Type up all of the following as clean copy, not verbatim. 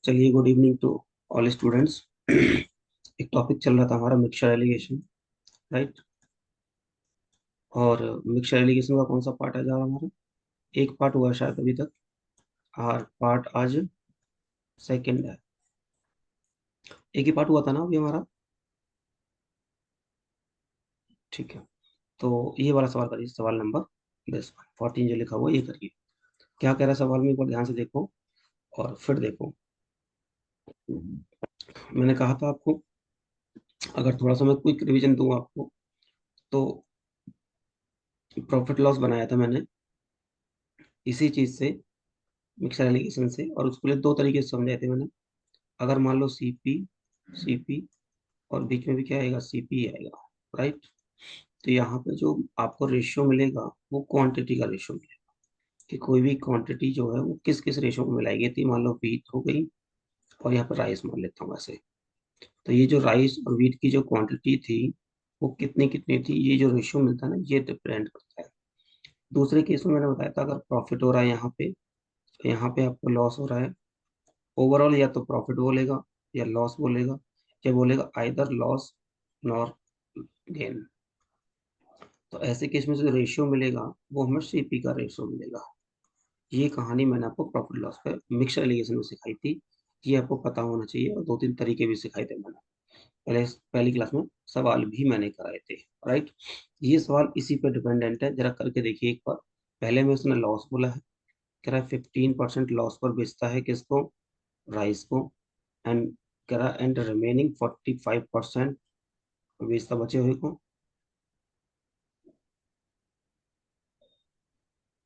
चलिए, good evening to all students. एक topic चल रहा था हमारा मिक्सचर एलिगेशन, राइट। और मिक्सचर एलिगेशन का कौन सा पार्ट है जा रहा हमारा? एक पार्ट हुआ है शायद अभी तक, और पार्ट आज सेकंड है। एक ही पार्ट हुआ था ना अभी हमारा? ठीक है। तो ये वाला सवाल करिए, सवाल नंबर 14 जो लिखा हुआ है, ये करिए। क्या कह रहा है सवाल में, एक बार ध्यान से देखो और फिर देखो। मैंने कहा था आपको, अगर थोड़ा सा मैं क्विक रिवीजन दूं आपको, तो प्रॉफिट लॉस बनाया था मैंने इसी चीज से, मिक्सर एलिगेशन से, और उसके लिए दो तरीके से समझाए थे मैंने। अगर मान लो सीपी और बीच में भी क्या आएगा, सीपी आएगा, राइट। तो यहाँ पे जो आपको रेशियो मिलेगा वो क्वांटिटी का रेशियो मिलेगा, कि कोई भी क्वांटिटी जो है वो किस किस रेशियो में मिलाई गई थी। मान लो व्हीट हो गई, और यहाँ पर राइस मान लेता हूँ वैसे। तो ये जो राइस और व्हीट की जो क्वांटिटी थी वो कितनी कितनी थी, ये जो रेशियो मिलता है ना, ये डिपेंड करता है। दूसरे केस में मैंने बताया था, अगर प्रॉफिट हो रहा है यहाँ पे, तो यहाँ पे आपको लॉस हो रहा है। ओवरऑल या तो प्रॉफिट बोलेगा या लॉस बोलेगा, या बोलेगा आइदर लॉस नॉर गेन। तो ऐसे केस में जो रेशियो मिलेगा वो हमें सीपी का रेशियो मिलेगा। ये कहानी मैंने आपको प्रॉफिट लॉस पे मिक्सर एलिगेशन में सिखाई थी। ये आपको पता होना चाहिए, और दो तीन तरीके भी सिखाए थे मैंने पहले, पहली क्लास में सवाल भी मैंने कराए थे, राइट। ये सवाल इसी पे डिपेंडेंट है, जरा करके देखिए एक बार। पहले में उसने लॉस बोला है, कह रहा है 15% लॉस पर बेचता है किसको, राइस को। एंड कह रहा एंड रिमेनिंग 45% बेचता बचे हुए को,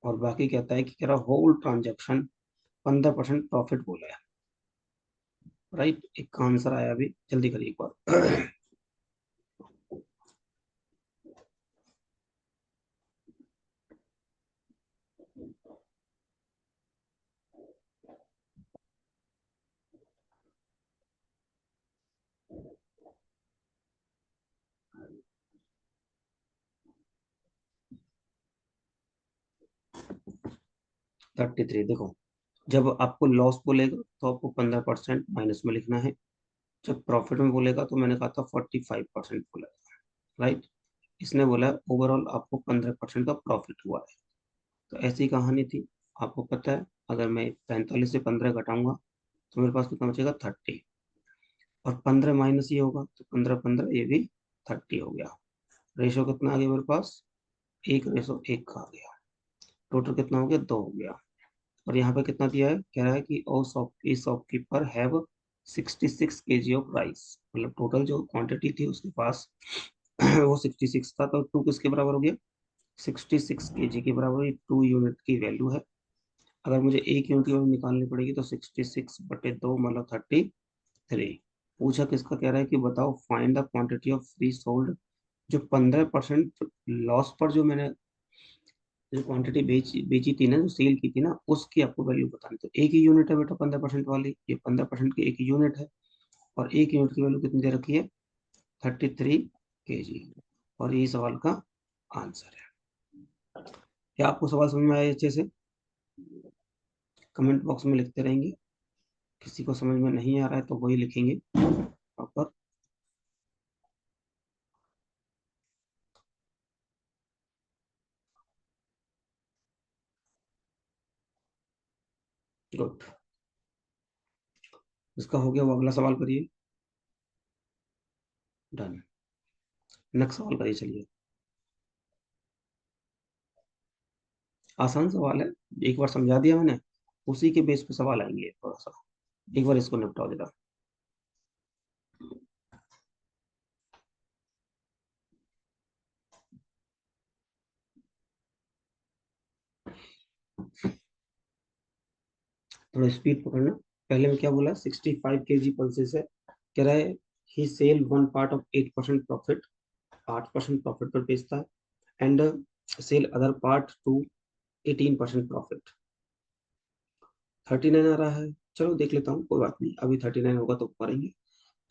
और बाकी कहता है कि कह रहा होल ट्रांजेक्शन 15% प्रॉफिट बोला है, राइट। एक का आंसर आया अभी, जल्दी करिए एक बार। 33। देखो, जब आपको लॉस बोलेगा तो आपको 15% माइनस में लिखना है। जब प्रॉफिट में बोलेगा तो मैंने कहा था 45% बोला, राइट। इसने बोला ओवरऑल आपको 15% का प्रॉफिट हुआ है। तो ऐसी कहानी थी। आपको पता है, अगर मैं 45 से 15 घटाऊंगा तो मेरे पास कितना बचेगा, 30। और 15 माइनस ये होगा, तो 15 15 ये भी 30 हो गया। रेशो कितना आ गया मेरे पास, 1:1 का आ गया। टोटल कितना हो गया, 2 हो गया। और यहाँ पे कितना दिया है, कह रहा है कि O shopkeeper have 66 kg of rice. मतलब टोटल जो क्वांटिटी थी उसके पास वो 66 था, तो 2 किसके बराबर हो गया, 66 kg के बराबर। ये 2 यूनिट की वैल्यू है। अगर मुझे 1 यूनिट की वैल्यू निकालनी पड़ेगी तो 66/2 मतलब 33। पूछा किसका, कह रहा है कि बताओ find the quantity of free sold. जो 15% लॉस पर जो मैंने जो क्वांटिटी बेची बेची थी ना, जो सेल की थी ना, उसकी आपको वैल्यू बतानी। तो एक ही यूनिट है बेटा 15% वाली, ये 15% की एक ही यूनिट है। और एक यूनिट की वैल्यू कितनी दे रखी है, 33 kg। और यही सवाल का आंसर है। क्या आपको सवाल समझ में आया अच्छे से? कमेंट बॉक्स में लिखते रहेंगे। किसी को समझ में नहीं आ रहा है तो वही लिखेंगे प्रॉपर। गुड। इसका हो गया, वो अगला सवाल करिए। डन। नेक्स्ट सवाल करिए, चलिए। आसान सवाल है, एक बार समझा दिया मैंने, उसी के बेस पे सवाल आएंगे थोड़ा सा। एक बार इसको निपटाओ जरा। थोड़ा स्पीड पकड़ना। पहले में क्या बोला, 65 kg पल्सेस है। कह रहा है he sell one part of 8% profit, 8% profit पर बेचता है। And sell other part to 18% profit. 39 आ रहा है, चलो देख लेता हूँ, कोई बात नहीं, अभी 39 होगा तो करेंगे।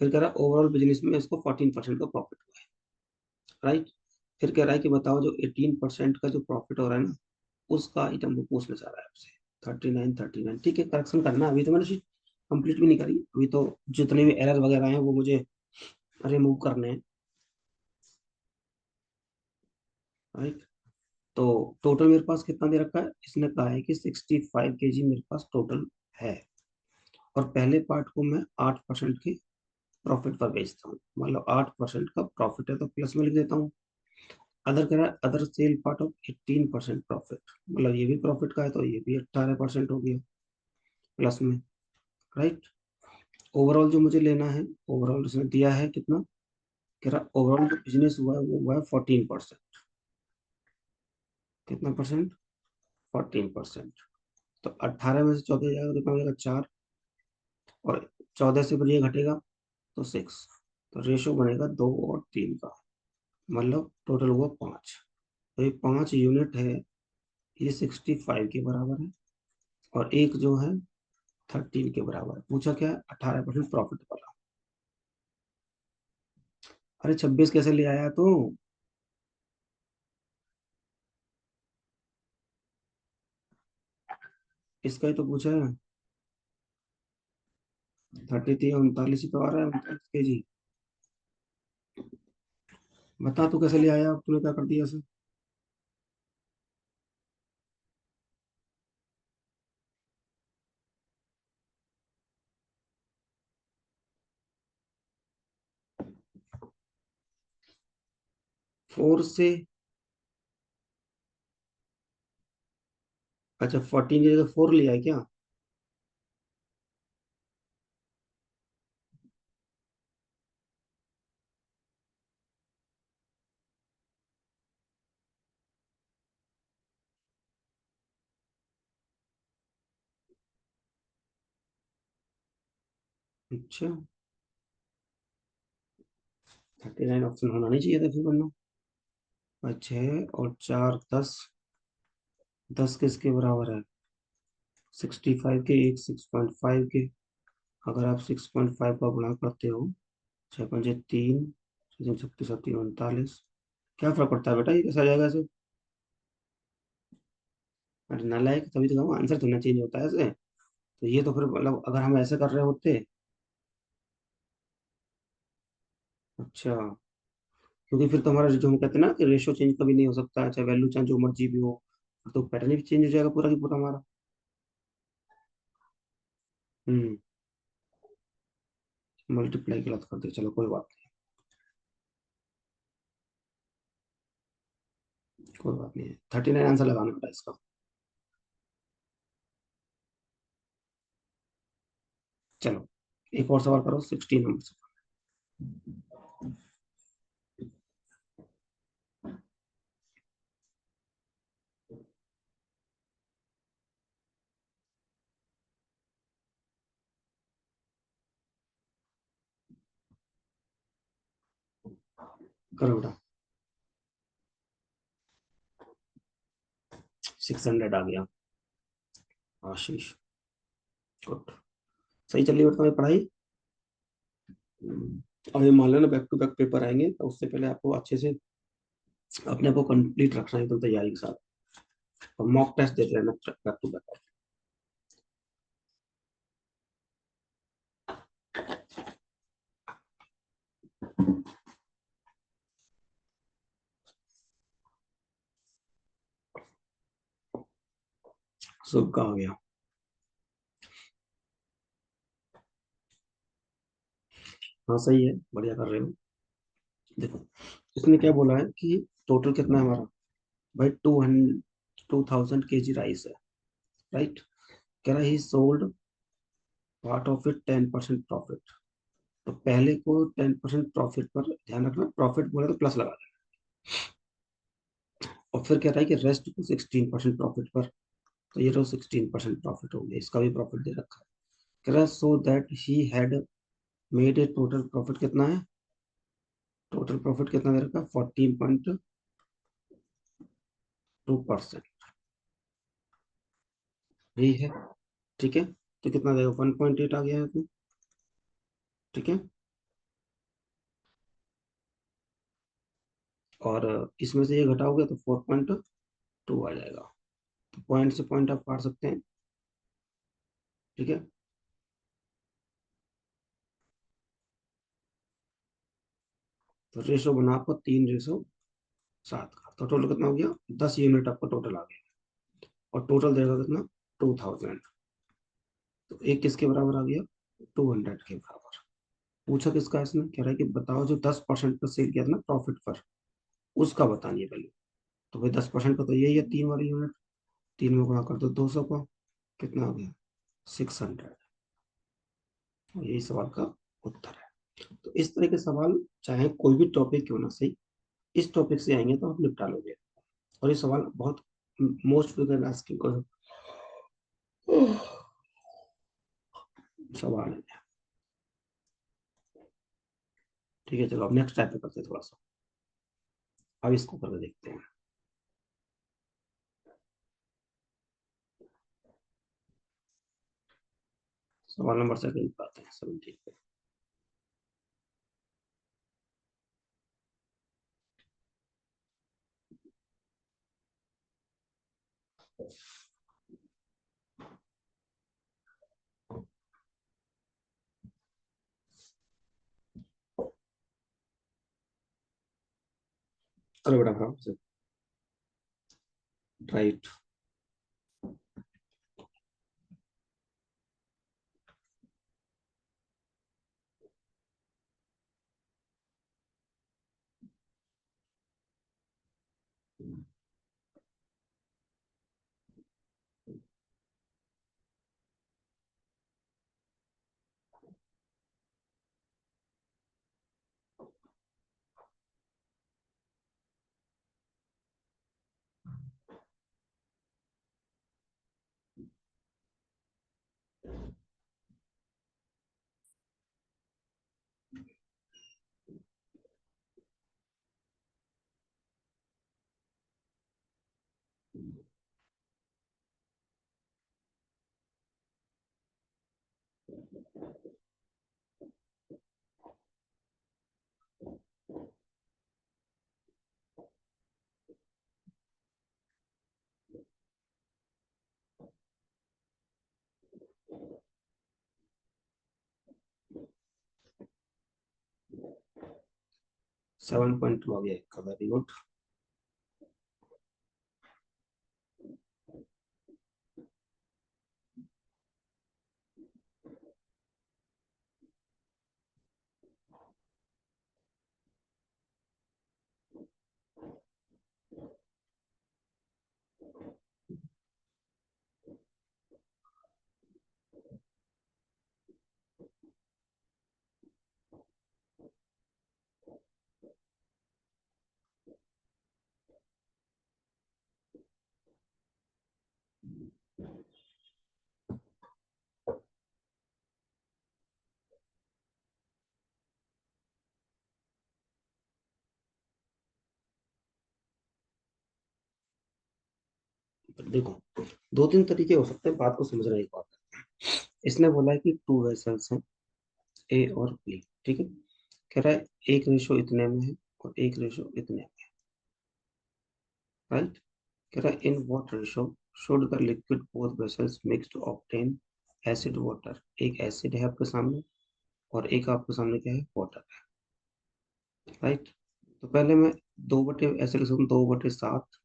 फिर कह रहा है ओवरऑल बिजनेस में इसको 14% का प्रॉफिट हुआ है, राइट। फिर कह रहा है कि बताओ जो 18% का जो प्रॉफिट हो रहा है ना, उसका आइटम वो पूछना चाह रहा है आपसे। 39 39, ठीक है, करेक्शन करना। अभी तो मैंने कंप्लीट भी नहीं करी अभी तो। जितने भी एरर वगैरह हैं वो मुझे रिमूव करने हैं। राइट। तो टोटल मेरे पास कितना दे रखा है, इसने कहा है कि 65 kg मेरे पास टोटल है। और पहले पार्ट को मैं 8% के प्रॉफिट पर बेचता हूँ, मतलब 8% का प्रॉफिट है तो प्लस में लिख देता हूँ। अदर कह रहा है other sell part of 18% profit, मतलब ये भी प्रॉफिट का है तो ये भी 18% हो गया प्लस में। राइट। ओवरऑल जो मुझे लेना है, ओवरऑल इसने दिया है कितना, कह रहा ओवरऑल जो बिजनेस हुआ है वो हुआ है 14%। कितना परसेंट, 14%। तो 18 में से 14 जाएगा तो कितना हो जाएगा, 4। और 14 से फिर ये घटेगा तो 6। तो रेशो बनेगा 2 और 3 का, मतलब टोटल हुआ 5। तो ये 5 यूनिट है, ये 65 के बराबर है। और एक जो है 13 के बराबर है। पूछा क्या है, 18% प्रॉफिट वाला। अरे 26 कैसे ले आया तू। इसका ही तो पूछा है। 33 39 ही तो आ रहा है, 39 kg। बता तू कैसे ले आया, अब तूने क्या कर दिया इसे। 4 से, अच्छा 14 की जगह 4 लिया है क्या। अच्छा, 39 ऑप्शन होना नहीं चाहिए था फिर वरना। 6 और 4 10, 10 किसके बराबर है, 65 के, एक 6.5 के। अगर आप 6.5 का गुणा करते हो, 6 पंजे 3, 36 39, क्या फर्क पड़ता है बेटा, ये कैसा आ जाएगा ऐसे। अरे नालायक, तभी तो कहूँ आंसर तो ना चेंज होता है ऐसे। तो ये तो फिर मतलब अगर हम ऐसे कर रहे होते। अच्छा, क्योंकि फिर तो हमारा जो हम कहते हैं ना कि रेशियो चेंज कभी नहीं हो सकता, चाहे वैल्यू चाहे जो मर्जी भी हो, तो पैटर्न भी चेंज हो जाएगा पूरा की पूरा हमारा। हम्म। मल्टीप्लाई गलत कर दे, चलो कोई बात नहीं, कोई बात नहीं है। 39 आंसर लगाना पड़ा इसका। चलो एक और सवाल करो, 16 नंबर से। करो बेटा। 600 आ गया। आशीष, गुड। सही चल रही है बेटा तुम्हारी पढ़ाई। अभी मान लो ना बैक टू बैक पेपर आएंगे, तो उससे पहले आपको अच्छे से अपने आप को कंप्लीट रखना है एकदम तैयारी के साथ। और मॉक टेस्ट देते रहना बैक टू बैक। सब का आ गया। हाँ सही है, बढ़िया कर रहे हो। देखो इसने क्या बोला है कि टोटल कितना है हमारा, भाई 2,000 kg राइस है। राइट। कह रहा ही sold part of it 10% profit. तो पहले को 10% प्रॉफिट पर ध्यान रखना, प्रॉफिट बोले तो प्लस लगा देना। और फिर कह रहा है कि रेस्ट को 16% प्रॉफिट पर। तो ये तो 16% प्रॉफिट हो गया, इसका भी प्रॉफिट दे रखा है। कह रहा है so that he had made a total profit कितना है, टोटल प्रॉफिट कितना दे रखा है, 14.2%। यही है। ठीक है, तो कितना देगा, 1.8 आ गया है इसमें। ठीक है। और इसमें से ये घटाओगे तो 4.2 आ जाएगा। तो पॉइंट से पॉइंट आप काट सकते हैं। ठीक है। तो रेशो बना आपको 3:7 का, तो टोटल कितना हो गया, 10 यूनिट आपका टोटल आ गया, और टोटल देगा कितना, 2000। तो एक किसके बराबर आ गया, 200 के बराबर। पूछा किसका, इसने कह रहा है कि बताओ जो 10% पर सेल किया था ना प्रॉफिट पर, उसका बतानी है वैल्यू। तो भाई 10% का तो यही है 3 वाली यूनिट, 3 में गुणा कर दो 200 को, कितना हो गया, 600। यही सवाल का उत्तर है। तो इस तरह के सवाल चाहे कोई भी टॉपिक क्यों ना सही, इस टॉपिक से आएंगे तो आप निपटा लोगे। और ये सवाल बहुत मोस्ट फ्रीक्वेंट आस्किंग सवाल है। ठीक है, चलो अब नेक्स्ट टाइप पे करते हैं थोड़ा सा। अब इसको करके देखते हैं। सवाल नंबर सेकंड पे आते हैं, 17 पे। चलो बेटा फटाफट से, राइट। 7.2 आ गया इसका, वेरी गुड। देखो, दो तीन तरीके हो सकते हैं बात को समझने की। बात इसने बोला है कि टू वेसल्स हैं, ए और बी, ठीक है। कह रहा है एक रेशो इतने में है और एक रेशो इतने में, राइट। कह रहा है in what ratio should the liquid both vessels mix to obtain acid water. एक एसिड है आपके सामने और एक आपके सामने क्या है, वाटर है, राइट। तो पहले मैं 2 बटे ऐसे लिख सकता हूँ, 2/7।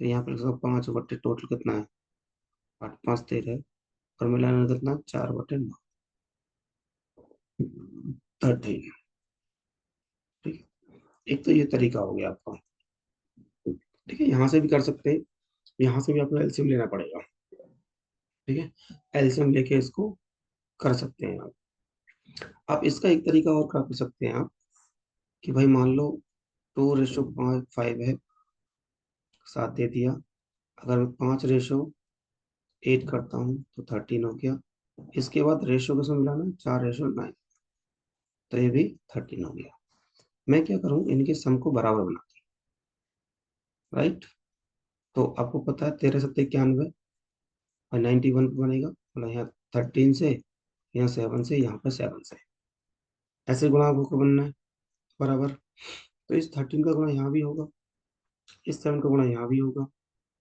तो यहाँ पर लिख सकता हूँ 5 बटे, टोटल कितना है, 8×5 = 13, और मिलाना कितना, 4/9, 13। ठीक है, एक तो ये तरीका हो गया आपका। ठीक है, यहाँ से भी कर सकते हैं, यहाँ से भी आपको एलसीएम लेना पड़ेगा। ठीक है, एलसीएम लेके इसको कर सकते हैं आप इसका एक तरीका और कर सकते हैं आप, कि भाई मान लो 2:5 है, 7 दे दिया। अगर मैं 5:8 करता हूँ तो 13 हो गया। इसके बाद रेशो के साथ मिलाना 4:9, तो ये भी 13 हो गया। मैं क्या करूँ, इनके सम को बराबर बना दूं, राइट। तो आपको पता है 13×7 = 91, और 91 पे बनेगा, मतलब यहाँ 13 से, यहाँ 7 से, यहाँ पर 7 से, ऐसे गुणा आपको बनना है बराबर। तो इस 13 का गुणा यहाँ भी होगा, इस 7 का गुणा यहाँ भी होगा,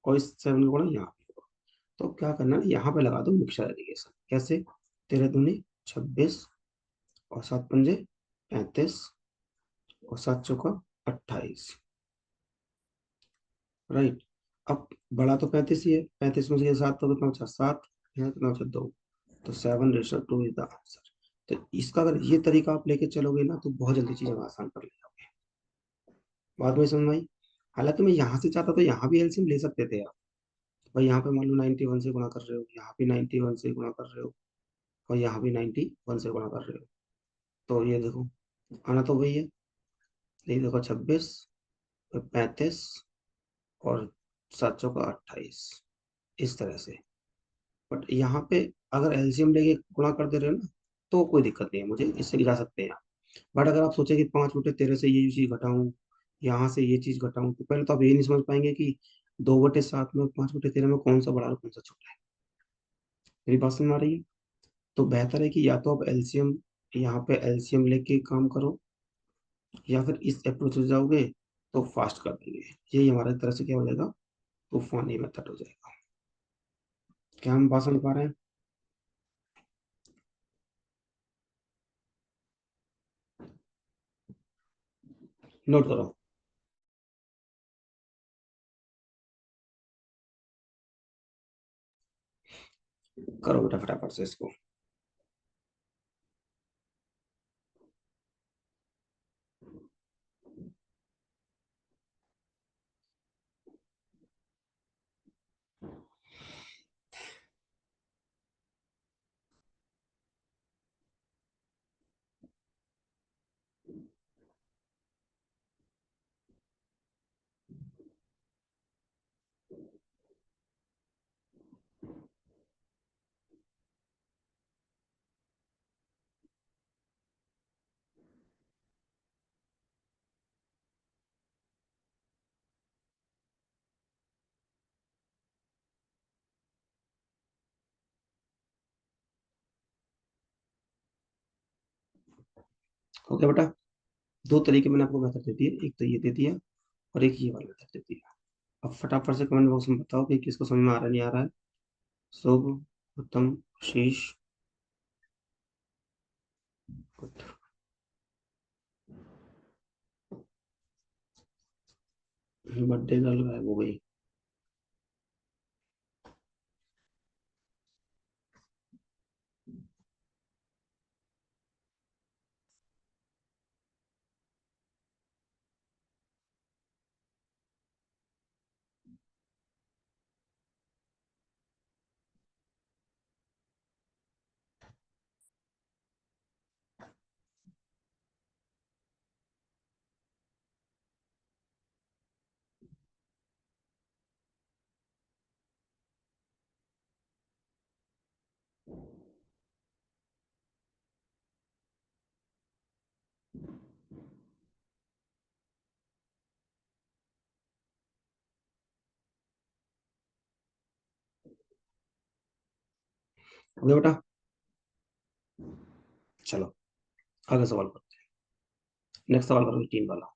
और इस 7 का गुणा यहाँ भी होगा। तो क्या करना है, यहाँ पे लगा दो मिक्सर एलिगेशन। कैसे, 13×2 = 26, और 7×5 = 35, और 7 चौका 28। राइट। अब बड़ा तो 35 ही है, 35 में से 7 तो कितना बचा, 7, यहाँ कितना बचा 2, तो 7:2 इज द आंसर। तो इसका अगर ये तरीका आप लेके चलोगे ना तो बहुत जल्दी चीजें आसान कर ले। बात में समझ में आई। हालांकि मैं यहाँ से चाहता तो यहाँ भी एलसीएम ले सकते थे आप। भाई यहाँ पे मान लो 91 से गुणा कर रहे हो, यहाँ भी 91 से गुणा कर रहे हो, और यहाँ भी 91 से गुणा कर रहे हो, तो ये देखो आना तो वही है। ये देखो 26, 35 और 7 चौका 28, इस तरह से। बट यहाँ पे अगर एलसीएम लेके गुणा कर दे रहे हो ना तो कोई दिक्कत नहीं है, मुझे इससे गिरा सकते हैं आप। बट अगर आप सोचे कि 5/13 से ये चीज घटाऊं, यहाँ से ये चीज घटाऊं, तो पहले तो आप ये नहीं समझ पाएंगे कि 2/7 में और 5/13 में कौन सा बड़ा और कौन सा छोटा है। मेरी बात समझ में आ रही है। तो बेहतर है कि या तो आप एलसीएम, यहाँ पे एलसीएम लेके काम करो, या फिर इस अप्रोच से जाओगे तो फास्ट कर देंगे। ये हमारे तरह से क्या हो जाएगा, तूफानी मेथड हो जाएगा। क्या हम बात समझ पा रहे हैं। नोट करो। करो बेटा फटाफट से इसको। ओके बेटा, दो तरीके मैंने आपको मेथड दे दिए, एक तो ये दे दिया और एक ये वाला मेथड दे दिया। अब फटाफट से कमेंट बॉक्स में बताओ कि किसको समझ में आ रहा है, नहीं आ रहा है। शुभ, उत्तम, शीश, गुड। बर्थडे गर्ल गायब हो गई। हो गया बेटा। चलो आगे सवाल करते हैं। नेक्स्ट सवाल करो 3 वाला।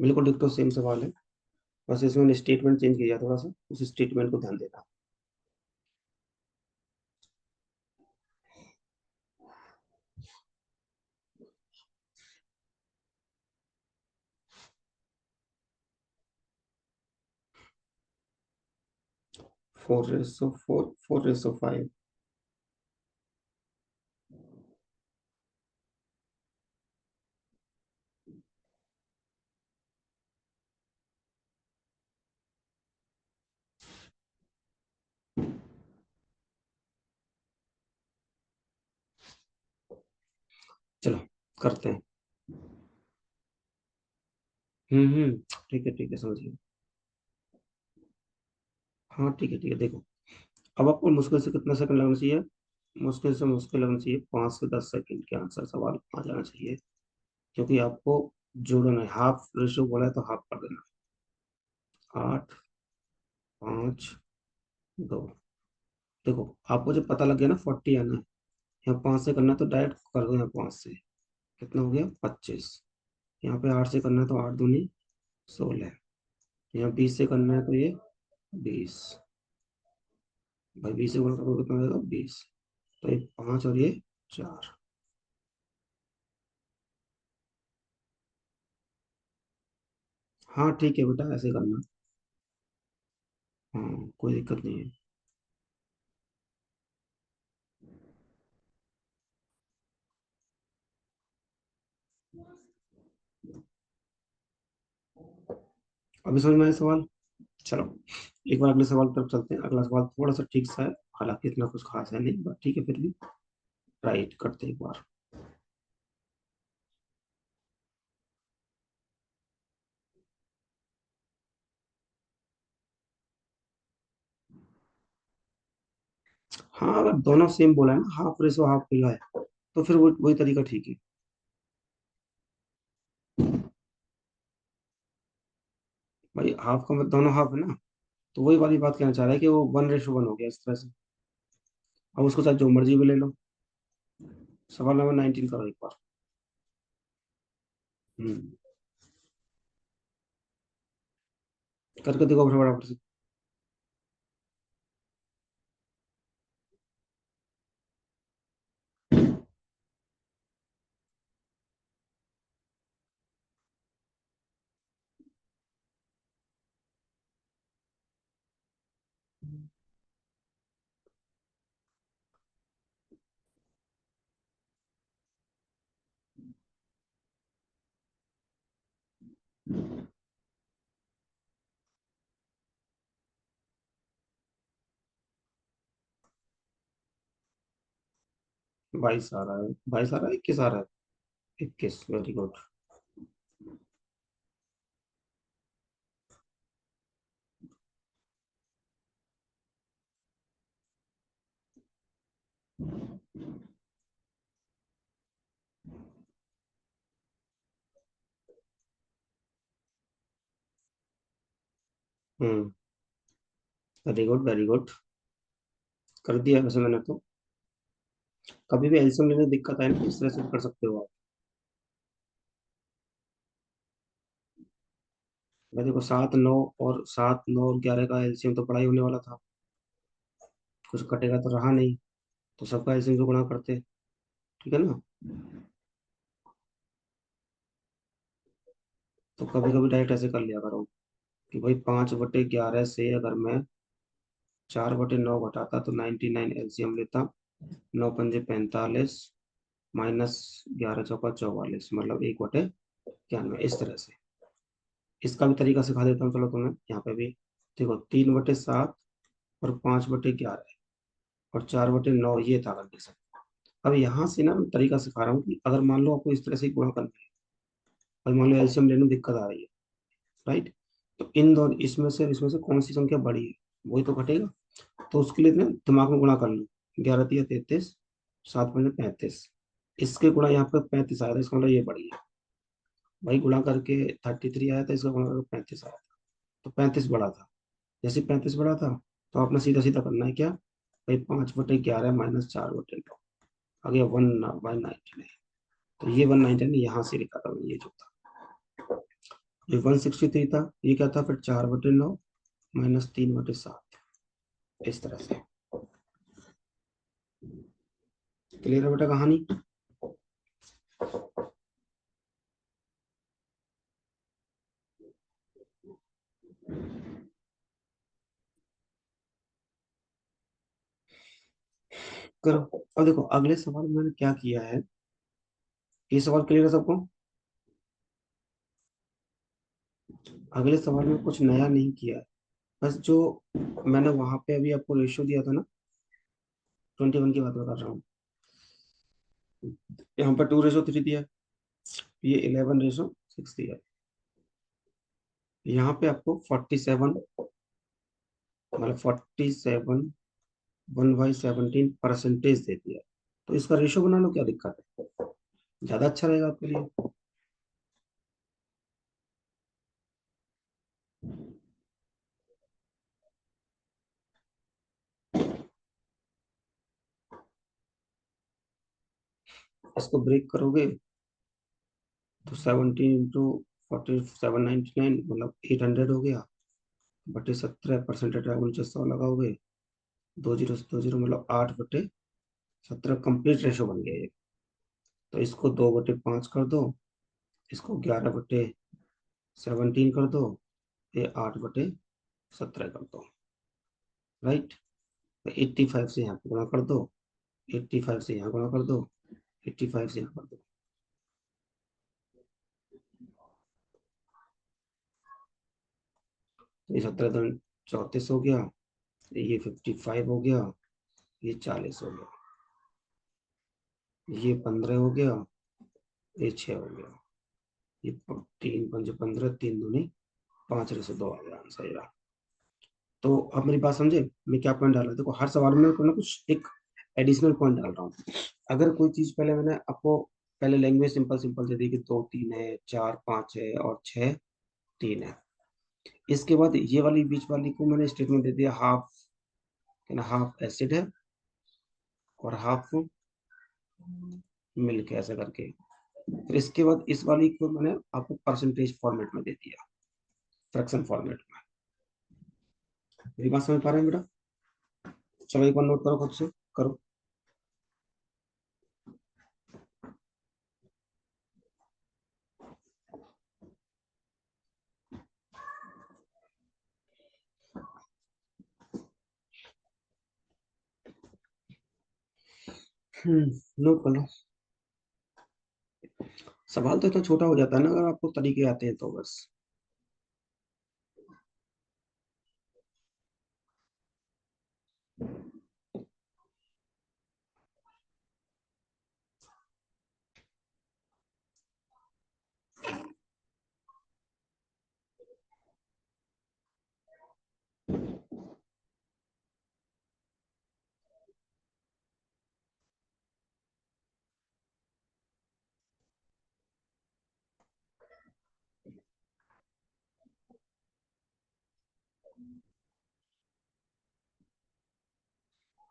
बिल्कुल डिक्टो सेम सवाल है, बस इसमें स्टेटमेंट चेंज किया थोड़ा सा, उस स्टेटमेंट को ध्यान देना। 4/4, 4/5। चलो करते हैं। ठीक है समझिए। हाँ ठीक है देखो। अब आपको मुश्किल से कितना सेकंड लगना चाहिए, मुश्किल से मुश्किल लगना चाहिए 5 से 10 सेकंड के आंसर सवाल आ जाना चाहिए, क्योंकि आपको जोड़ना है। हाफ रेशो बोला है तो हाफ कर देना। 8, 5, 2। देखो आपको जब पता लग गया ना 40 आना है, यहाँ 5 से करना है तो डायरेक्ट कर दो, यहाँ 5 से कितना हो गया 25। यहाँ पे 8 से करना है तो 8 दूनी 16। यहाँ 20 से करना है तो ये 20। भाई 20 से गुणा करोगे कितना होगा 20। तो ये 5 और ये 4। हाँ ठीक है बेटा, ऐसे करना। हाँ कोई दिक्कत नहीं है। अभी समझ में आया सवाल? चलो एक बार अगले सवाल की तरफ चलते हैं। अगला सवाल थोड़ा सा ठीक सा है, हालांकि इतना कुछ खास है नहीं, बट ठीक है फिर भी राइट करते हैं एक बार। हाँ अगर दोनों सेम बोला है ना, हाफ रेशो हाफ किया है, तो फिर वो वही तरीका ठीक है। भाई हाफ का मतलब दोनों हाफ है ना, तो वही वाली बात कहना चाह रहा है कि वो 1:1 हो गया इस तरह से। अब उसको चाहे जो मर्जी भी ले लो। सवाल नंबर 19 करो एक बार। हम्म। करके देखो फटाफट से। बाईस आ रहा है, 22 आ रहा है, 21 आ रहा है। 21, very good. Hmm. Very good very good. कर दिया वैसे मैंने तो। कभी भी एल्सियम लेने में दिक्कत आए ना, इस तरह से भी कर सकते हो आप। मैं देखो 7 9 और 7 9 और 11 का एल्सियम तो बड़ा ही होने वाला था। कुछ कटेगा तो रहा नहीं, तो सबका एल्सियम से गुणा करते। ठीक है ना। तो कभी कभी डायरेक्ट ऐसे कर लिया करो कि भाई 5/11 से अगर मैं 4/9 घटाता तो 99 एल्सियम लेता। 9 पंजे 45, -11 चौका 44, मतलब 1/91, इस तरह से। इसका भी तरीका सिखा देता हूँ चलो तुम्हें यहाँ पे भी। देखो 3/7 और 5/11 और 4/9, ये था कंडीशन। अब यहाँ से ना मैं तरीका सिखा रहा हूँ कि अगर मान लो आपको इस तरह से गुणा करना है, और मान लो एल्सियम लेने में दिक्कत आ रही है, राइट, तो इन दोनों इसमें से और इसमें से कौन सी संख्या बड़ी है, वही तो घटेगा। तो उसके लिए ना दिमाग में गुणा कर लो। 11 × 3 = 33, 7 × 5 = 35। इसके गुणा यहाँ पे 35 आया था, इसका मतलब ये बड़ी है। भाई गुणा करके 33 आया था, इसका गुणा करके 35 आया था, तो 35 बड़ा था। जैसे 35 बड़ा था, तो आपने सीधा सीधा करना है क्या, भाई 5/11 -4/9 आ गया 1/99। तो ये 199 यहाँ से लिखा था मैंने, ये जो था। ये 163 था, ये क्या था फिर, 4/9 -3/7, इस तरह से। क्लियर है बेटा कहानी? करो। अब देखो अगले सवाल में मैंने क्या किया है, ये सवाल क्लियर है सबको? अगले सवाल में कुछ नया नहीं किया है, बस जो मैंने वहां पे अभी आपको रेशियो दिया था ना, 21 की बात बता रहा हूँ। यहाँ पर 2:3 दिया है, ये 11:6 दिया है। यहाँ पे आपको 47, मतलब 47 1/17 दे दिया है। तो इसका रेशियो बना लो, क्या दिक्कत है, ज्यादा अच्छा रहेगा आपके लिए। इसको ब्रेक करोगे तो 17 × 47 99, मतलब 800 हो गया। बटे 17% 100 लगाओगे, 2 0 से 2 0, मतलब 8/17 कंप्लीट रेशो बन गया ये। तो इसको 2/5 कर दो, इसको 11/17 17 कर दो, ये 8/17 कर दो, राइट। तो 85 से यहाँ पे गुणा कर दो, 85 से यहाँ गुणा कर दो, 85 से यहाँ कर दो। तो ये 17 दूनी 34 हो गया, ये 55 हो गया, ये 40 हो गया, ये 15 हो गया, ये 6 हो गया, ये 3 5 15, 3 दूनी 5 से 2 आ गया आंसर यार। तो अब मेरी बात समझे, मैं क्या पॉइंट डाल रहा हूँ, देखो हर सवाल में कोई ना कुछ एक एडिशनल पॉइंट डाल रहा हूँ। अगर कोई चीज पहले मैंने आपको पहले लैंग्वेज सिंपल सिंपल दे दी कि 2 3 है, 4 5 है और 6 3 है। इसके बाद ये वाली बीच वाली को मैंने स्टेटमेंट दे दिया, हाफ हाफ एसिड है और हाफ मिल्क है, ऐसा करके। फिर इसके बाद इस वाली को मैंने आपको परसेंटेज फॉर्मेट में दे दिया, फ्रैक्शन फॉर्मेट में। मेरी बात समझ पा रहे हैं बेटा? चलो एक बार नोट करो खुद से, करो। नोट कर लो। सवाल तो इतना छोटा हो जाता है ना अगर आपको तरीके आते हैं तो, बस।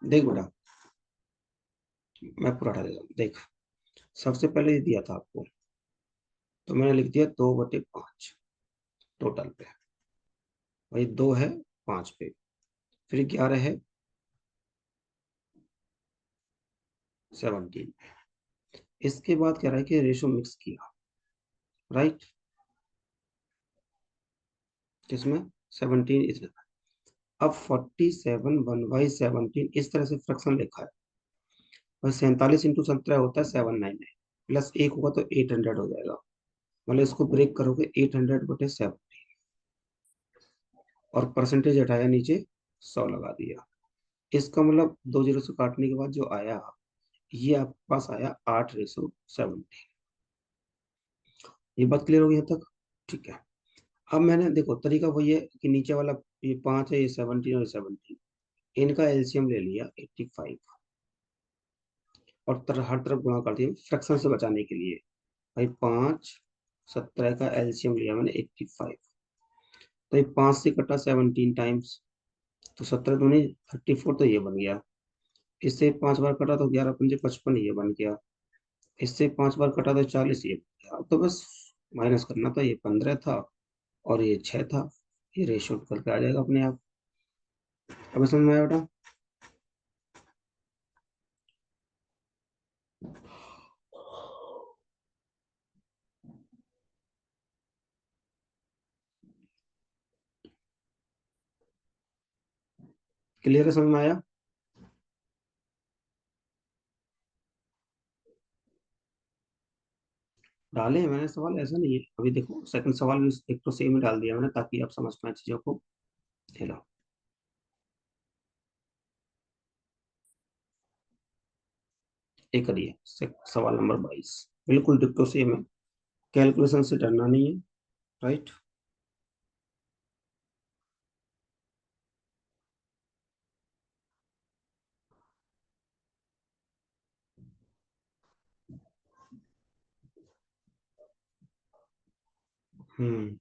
देख बेटा, मैं पूरा हटा देता हूँ, देख। सबसे पहले ये दिया था आपको, तो मैंने लिख दिया 2/5 टोटल पे। वही 2 है 5 पे, फिर 11 है 17। इसके बाद कह रहा है कि रेशो मिक्स किया, राइट। किसमें? 17 इसमें। अब 47 1/17 इस तरह से फ्रैक्शन लिखा है। और 47 × 17 होता है 799, प्लस एक होगा तो 800 हो जाएगा। मतलब इसको ब्रेक करोगे 800/7, और परसेंटेज हटाया नीचे, 100 लगा दिया। इसका मतलब 2 जीरो से काटने के बाद जो आया, ये आपके पास आया 8:17। ये बात क्लियर होगी यहाँ तक? ठीक है। अब मैंने देखो तरीका वही है कि नीचे वाला ये 5 है, ये 17 और ये 17, इनका एलसीएम ले लिया 85, और हर तरफ गुणा कर दिया फ्रैक्शन से बचाने के लिए। भाई 5 17 का एलसीएम लिया मैंने 85, तो ये 5 से कटा 17 टाइम्स, तो 17 दूनी 34, तो ये बन गया। इससे 5 बार कटा तो 11 × 5 = 55, ये बन गया। इससे 5 बार कटा तो 40, ये बन गया। तो बस माइनस करना था, ये 15 था और ये 6 था। ये रेशियो करके आ जाएगा अपने आप। अब समझ में आया बेटा? क्लियर है, समझ में आया? डाले हैं मैंने सवाल, ऐसा नहीं है। अभी देखो सेकंड सवाल भी एक तो सेम ही डाल दिया मैंने, ताकि आप समझ पाए चीजों को। हेलो, एक करिए सवाल नंबर 22, बिल्कुल डिक्टो सेम है। कैलकुलेशन से डरना नहीं है, राइट। हम्म।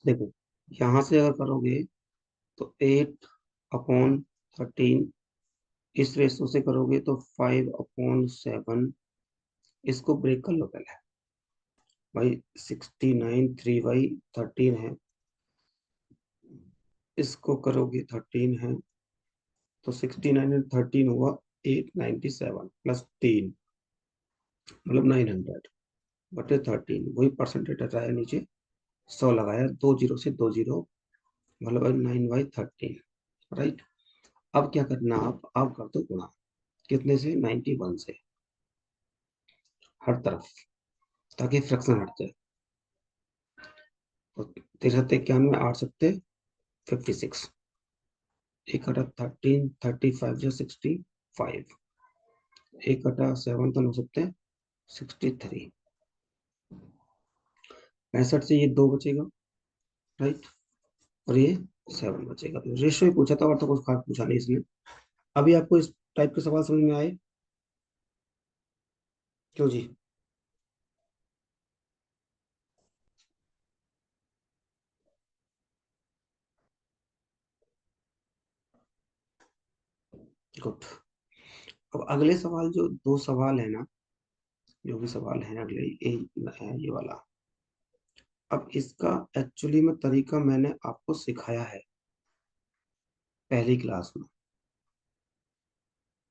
देखो, यहाँ से अगर करोगे तो 8/13, इस रेशो से करोगे तो 5/7। इसको ब्रेक कर लो पहले भाई। 69 3/13 है, इसको करोगे 13 है, तो 69 और 13 हुआ 897 +3, मतलब 900/13। वही परसेंटेज हटाया नीचे, 100 लगाया, 2 जीरो से 2 जीरो, मतलब 9/13। राइट। अब क्या करना, आप कर दो गुणा, कितने से, 91 से, हर तरफ, ताकि फ्रैक्शन हट जाए। तो 63 81 8 56, एक कटा 13, 35 जो 65, एक कटा 7 तो 9 63, 65 से ये 2 बचेगा। राइट। और ये 7 बचेगा। तो रेशियो ही पूछा था, और तो कुछ खास पूछा नहीं इसमें। अभी आपको इस टाइप के सवाल समझ में आए? क्यों जी? गुड। अब अगले सवाल, जो दो सवाल है ना, जो भी सवाल है अगले, ये वाला। अब इसका एक्चुअली में तरीका मैंने आपको सिखाया है पहली क्लास में।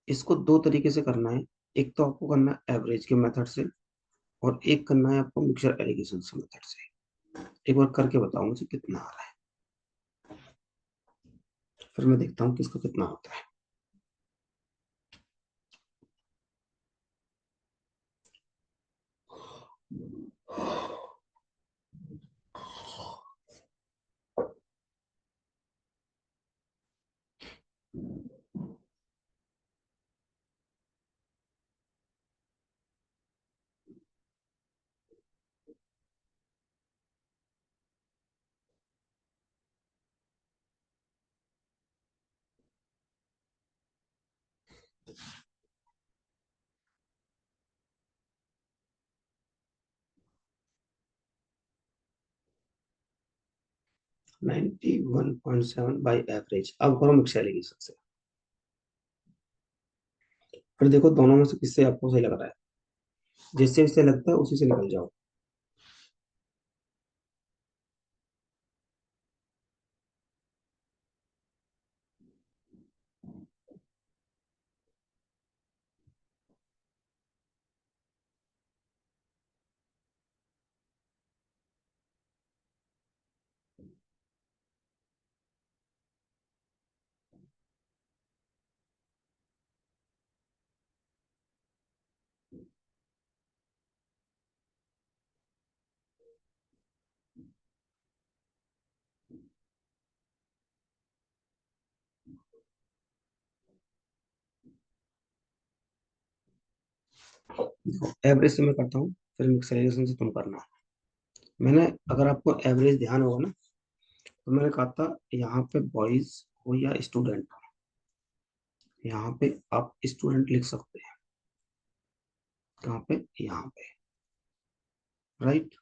इसको दो तरीके से करना है। एक तो आपको करना है एवरेज के मेथड से, और एक करना है आपको मिक्सर एलिगेशन से मेथड से। एक बार करके बताओ मुझे कितना आ रहा है, फिर मैं देखता हूँ किसका कितना होता है। 91.7 बाई एवरेज। अब करो मिक्सर एलिगेशन से, फिर देखो दोनों में से किससे आपको सही लग रहा है। जिससे इससे लगता है उसी से निकल जाओ। देखो, एवरेज से मैं करता हूँ, फिर मिक्सर एलिगेशन से तुम करना। मैंने, अगर आपको एवरेज ध्यान होगा ना, तो मैंने कहा था यहाँ पे बॉयज हो या स्टूडेंट, यहाँ पे आप स्टूडेंट लिख सकते हैं। कहाँ पे, यहाँ पे। राइट।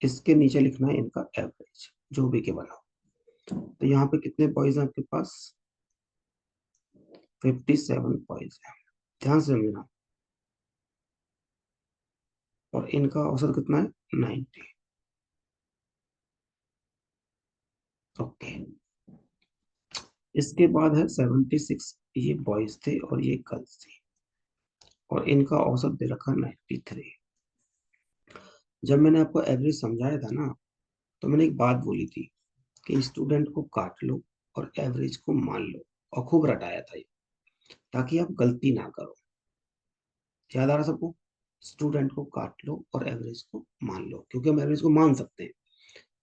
इसके नीचे लिखना है इनका एवरेज, जो भी के बना। तो यहाँ पे कितने बॉयज हैं आपके पास, 57 बॉयज है, ध्यान से समझना। और इनका औसत कितना है, 90। ओके। इसके बाद है 76, ये बॉयज थे और ये गर्ल्स थी, और इनका औसत दे रखा 93। जब मैंने आपको एवरेज समझाया था ना, तो मैंने एक बात बोली थी कि स्टूडेंट को काट लो और एवरेज को मान लो, और खूब रटाया था ये, ताकि आप गलती ना करो। याद आ रहा सबको? स्टूडेंट को काट लो और एवरेज को मान लो, क्योंकि हम एवरेज को मान सकते हैं।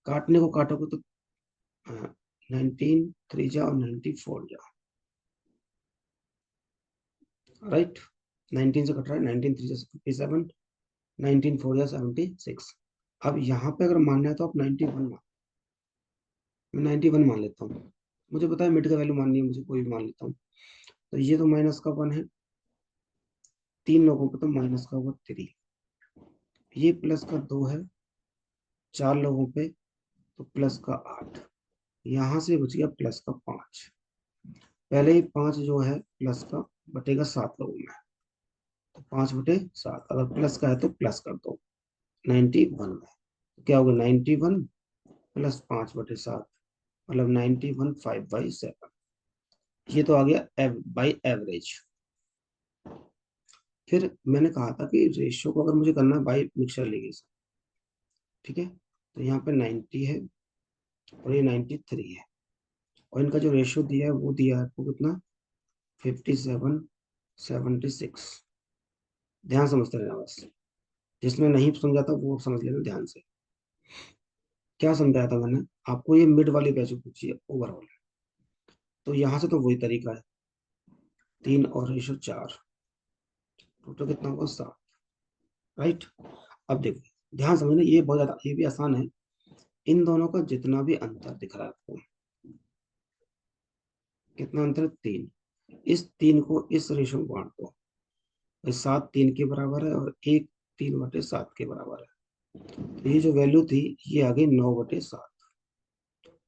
काटने को काटोगे तो 19 3 जा और 94 जा। राइट। 19 से कट रहा है, 19 3 जा 57, 19 4 जा 76। अब यहाँ पे अगर मानना है तो आप 91 मान, मैं 91 मान लेता हूँ। मुझे पता है मिड का वैल्यू माननी है मुझे, कोई भी मान लेता हूँ। तो ये तो -1 है, 3 लोगों पे तो -3, ये +2 है 4 लोगों पे, तो प्लस का 8, यहां से बच गया प्लस का 5। पहले ही 5 जो है प्लस का बटेगा 7 लोगों में, तो 5/7, अगर प्लस का है तो प्लस कर दो 91 में। तो क्या होगा 91 प्लस 5/7, मतलब 91 5/7। ये तो आ गया बाई एवरेज। फिर मैंने कहा था कि रेशियो को अगर मुझे करना है बाई मिक्सचर एलिगेशन, ठीक है, तो यहाँ पे 90 है और ये 93 है, और इनका जो रेशियो दिया है वो दिया है आपको कितना, 57/76। ध्यान समझते रहना बस, जिसमें नहीं समझा था वो समझ लेना ध्यान से। क्या समझाया था मैंने आपको, ये मिड वाली वैल्यू पूछी है ओवरऑल। तो यहाँ से तो वही तरीका है, 3 और रेशियो 4, टोटल कितना होगा 7। राइट। अब देखो ध्यान समझना, ये बहुत ज्यादा, ये भी आसान है। इन दोनों का जितना भी अंतर दिख रहा है आपको, कितना अंतर है, 3। इस 3 को इस रेशियो में बांट दो, भाई 7 3 के बराबर है और 1 3/7 के बराबर है। तो ये जो वैल्यू थी ये आ गई 9/7,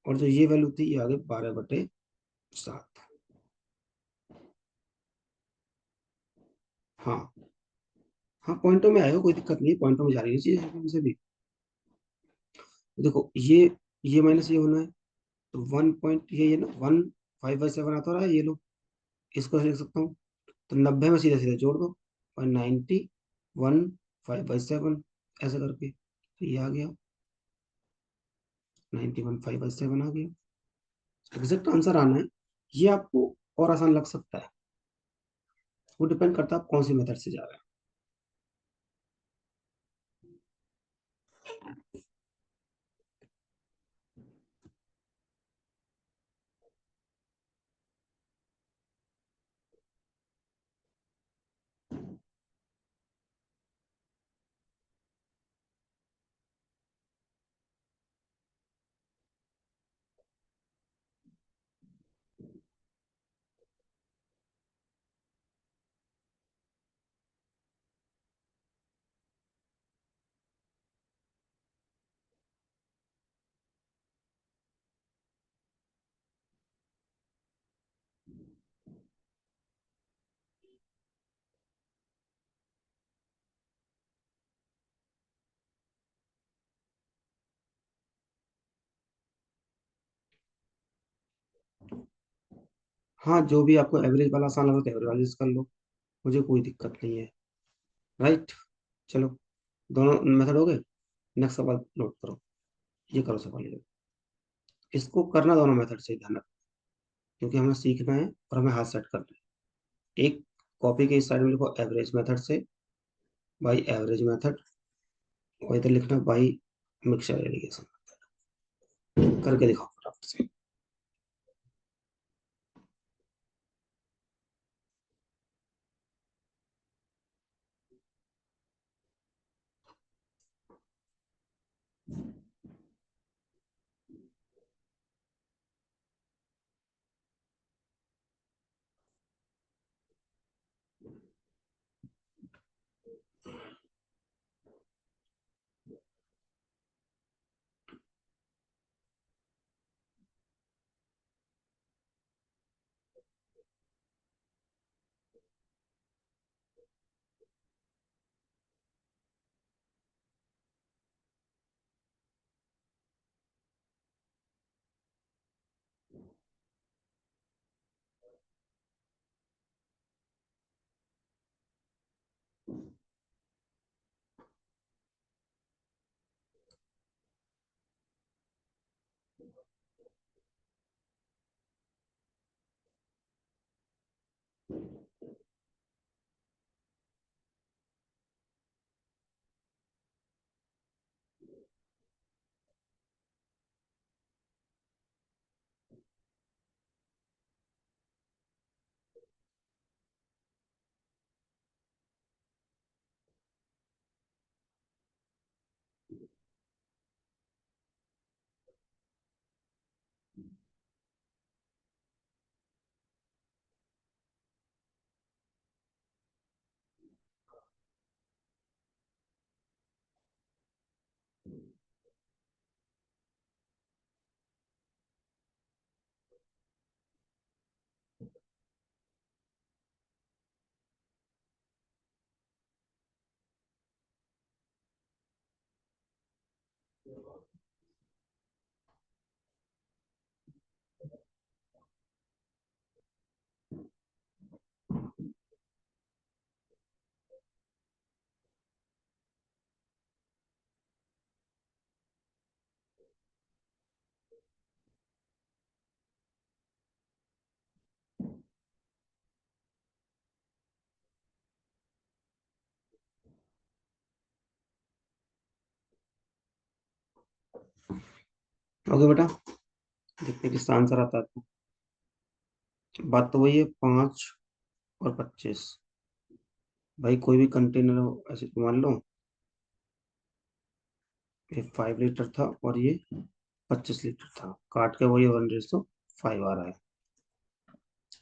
और जो ये वैल्यू थी ये आ गई 12/7। हाँ, हाँ पॉइंटों में आएगा, कोई दिक्कत नहीं है, पॉइंटों में जा रही है चीज से भी। देखो ये माइनस ये होना है, तो 1 पॉइंट ये ना 1 5/7 आता रहा है, ये लो, इसको लिख सकता हूँ। तो 90 में सीधे सीधे जोड़ दो, और 91 5/7, ऐसे करके तो ये आ गया 91 5/7 आ गया। एग्जैक्ट आंसर आना है, ये आपको और आसान लग सकता है, वो डिपेंड करता है आप कौन सी मेथड से जा रहे हैं। हाँ, जो भी आपको एवरेज वाला आसान लगे तो एवरेज वाला यूज कर लो, मुझे कोई दिक्कत नहीं है। राइट। चलो, दोनों मेथड हो गए। नेक्स्ट सवाल नोट करो, ये करो सवाल ये, इसको करना दोनों मेथड से ही, ध्यान रखो, क्योंकि हमें सीखना है और हमें हाथ सेट करना है। एक कॉपी के इस साइड में लिखो एवरेज मेथड से, बाई एवरेज मेथड, और इधर लिखना बाई मिक्सचर एलिगेशन। करके दिखाओ फटाफट से। ओके बेटा, देखते हैं किसका आंसर आता है तो। बात तो वही है, 5 और 25। भाई कोई भी कंटेनर हो ऐसे तो मान लो, ये 5 लीटर था और ये 25 लीटर था, काट के वही 1:5 आ रहा है।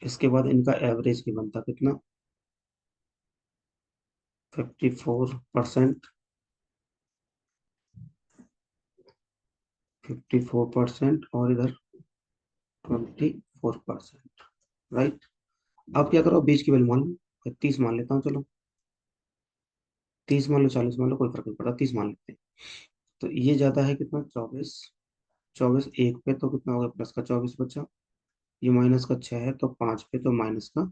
इसके बाद इनका एवरेज की बनता कितना, 54%, 54% और इधर 24%। राइट। अब क्या करो, बीच की वैल्यू मान लो, 30 मान लेता हूँ चलो। 30 मान लो, 40 मान लो, कोई फर्क नहीं पड़ता, 30 मान लेते हैं। तो ये ज्यादा है कितना, 24। 24 एक पे तो कितना होगा, प्लस का 24 बचा। ये माइनस का 6 है तो 5 पे तो माइनस का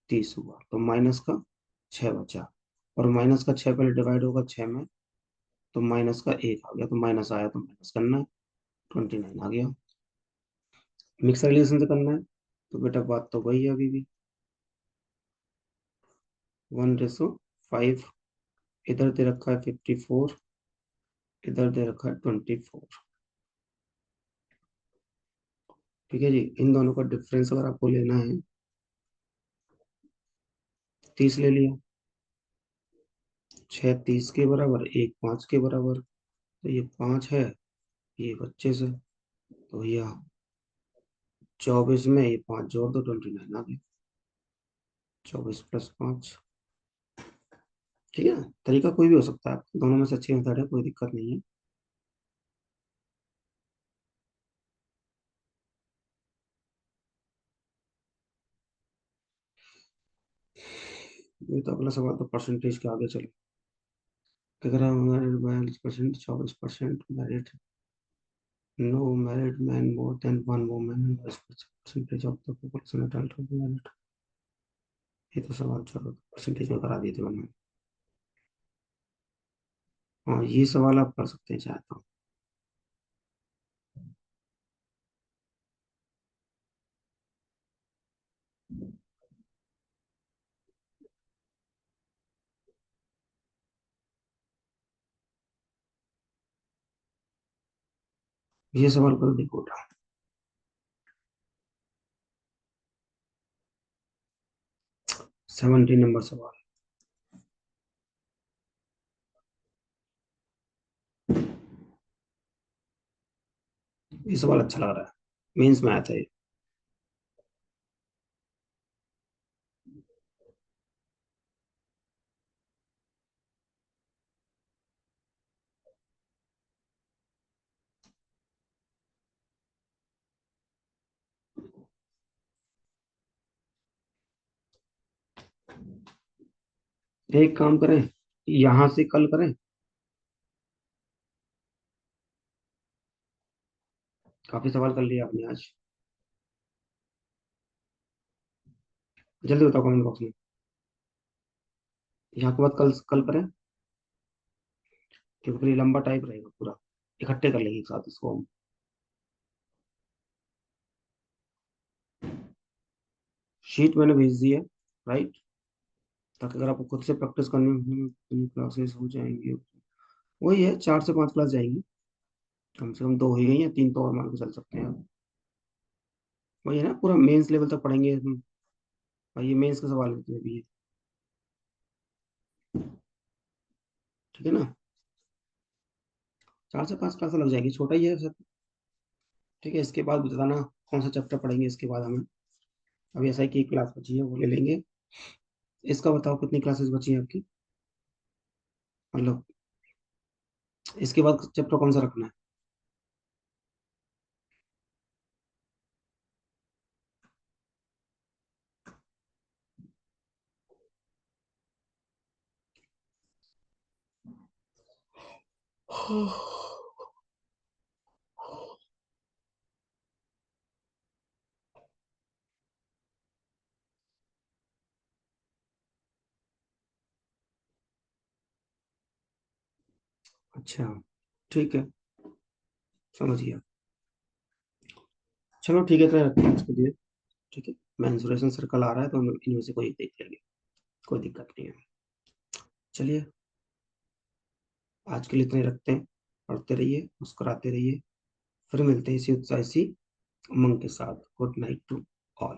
30 हुआ, तो माइनस का 6 बचा। और माइनस का 6 पहले डिवाइड होगा 6 में, तो माइनस का 1 आ गया, तो माइनस आया तो माइनस करना है, 29 आ गया। मिक्स रिलेशन से करना है, तो बेटा बात तो वही है अभी भी, 1:5। इधर दे रखा है 54, इधर दे रखा है 24। ठीक है जी, इन दोनों का डिफरेंस अगर आपको लेना है, 30 ले लिया। 6 30 के बराबर, 1 5 के बराबर, तो ये 5 है, ये 25 है। तो भैया 24 में ये 5 जोड़ दो, 29 आ गया। 24 + 5। ठीक है, तरीका कोई भी हो सकता है, दोनों में से अच्छी मेथड है, कोई दिक्कत नहीं है। ये तो अगला सवाल तो परसेंटेज के आगे चलो। अगर 42%, 24% married, no married man more than one woman, percentage of the population adult married. ये तो सवाल चलो परसेंटेज में करा दिए थे मैंने। हाँ, ये सवाल आप कर सकते हैं चाहे तो। ये सवाल करो, देखो बेटा। 70 नंबर सवाल। ये सवाल अच्छा लग रहा है, मेंस में आया था ये। एक काम करें, यहां से कल करें। काफी सवाल कर लिया आपने आज। जल्दी बताओ कमेंट बॉक्स में। यहाँ के बाद कल कल करें, क्योंकि फिर ये लंबा टाइप रहेगा पूरा, इकट्ठे कर लेंगे एक साथ इसको हम। शीट मैंने भेज दी है, राइट। ताकि अगर आपको खुद से प्रैक्टिस करनी हो, क्लासेस हो जाएंगी। वही है, 4 से 5 क्लास जाएंगी, कम से कम 2 ही गई हैं, 3 तो और मान के चल सकते हैं आप। वही है ना, पूरा मेंस लेवल तक पढ़ेंगे हम। और ये मेंस के सवाल होते हैं भी, ठीक है ना। 4 से 5 क्लास लग जाएगी, छोटा ही है सर। ठीक है, इसके बाद बताना कौन सा चैप्टर पढ़ेंगे इसके बाद हमें। अभी ऐसा ही की क्लास बची है, वो ले लेंगे। इसका बताओ कितनी क्लासेस बची हैं आपकी, मतलब इसके बाद चैप्टर कौन सा रखना है। अच्छा, ठीक है, समझ गया। चलो ठीक है, तो रखते हैं इसके लिए। ठीक है, मेंसुरेशन सर्कल आ रहा है तो हम इनमें से कोई एक देख लेंगे, कोई दिक्कत नहीं है। चलिए, आज के लिए इतने रखते हैं। पढ़ते रहिए, मुस्कुराते रहिए। फिर मिलते हैं इसी उत्साह इसी उमंग के साथ। Good night to all.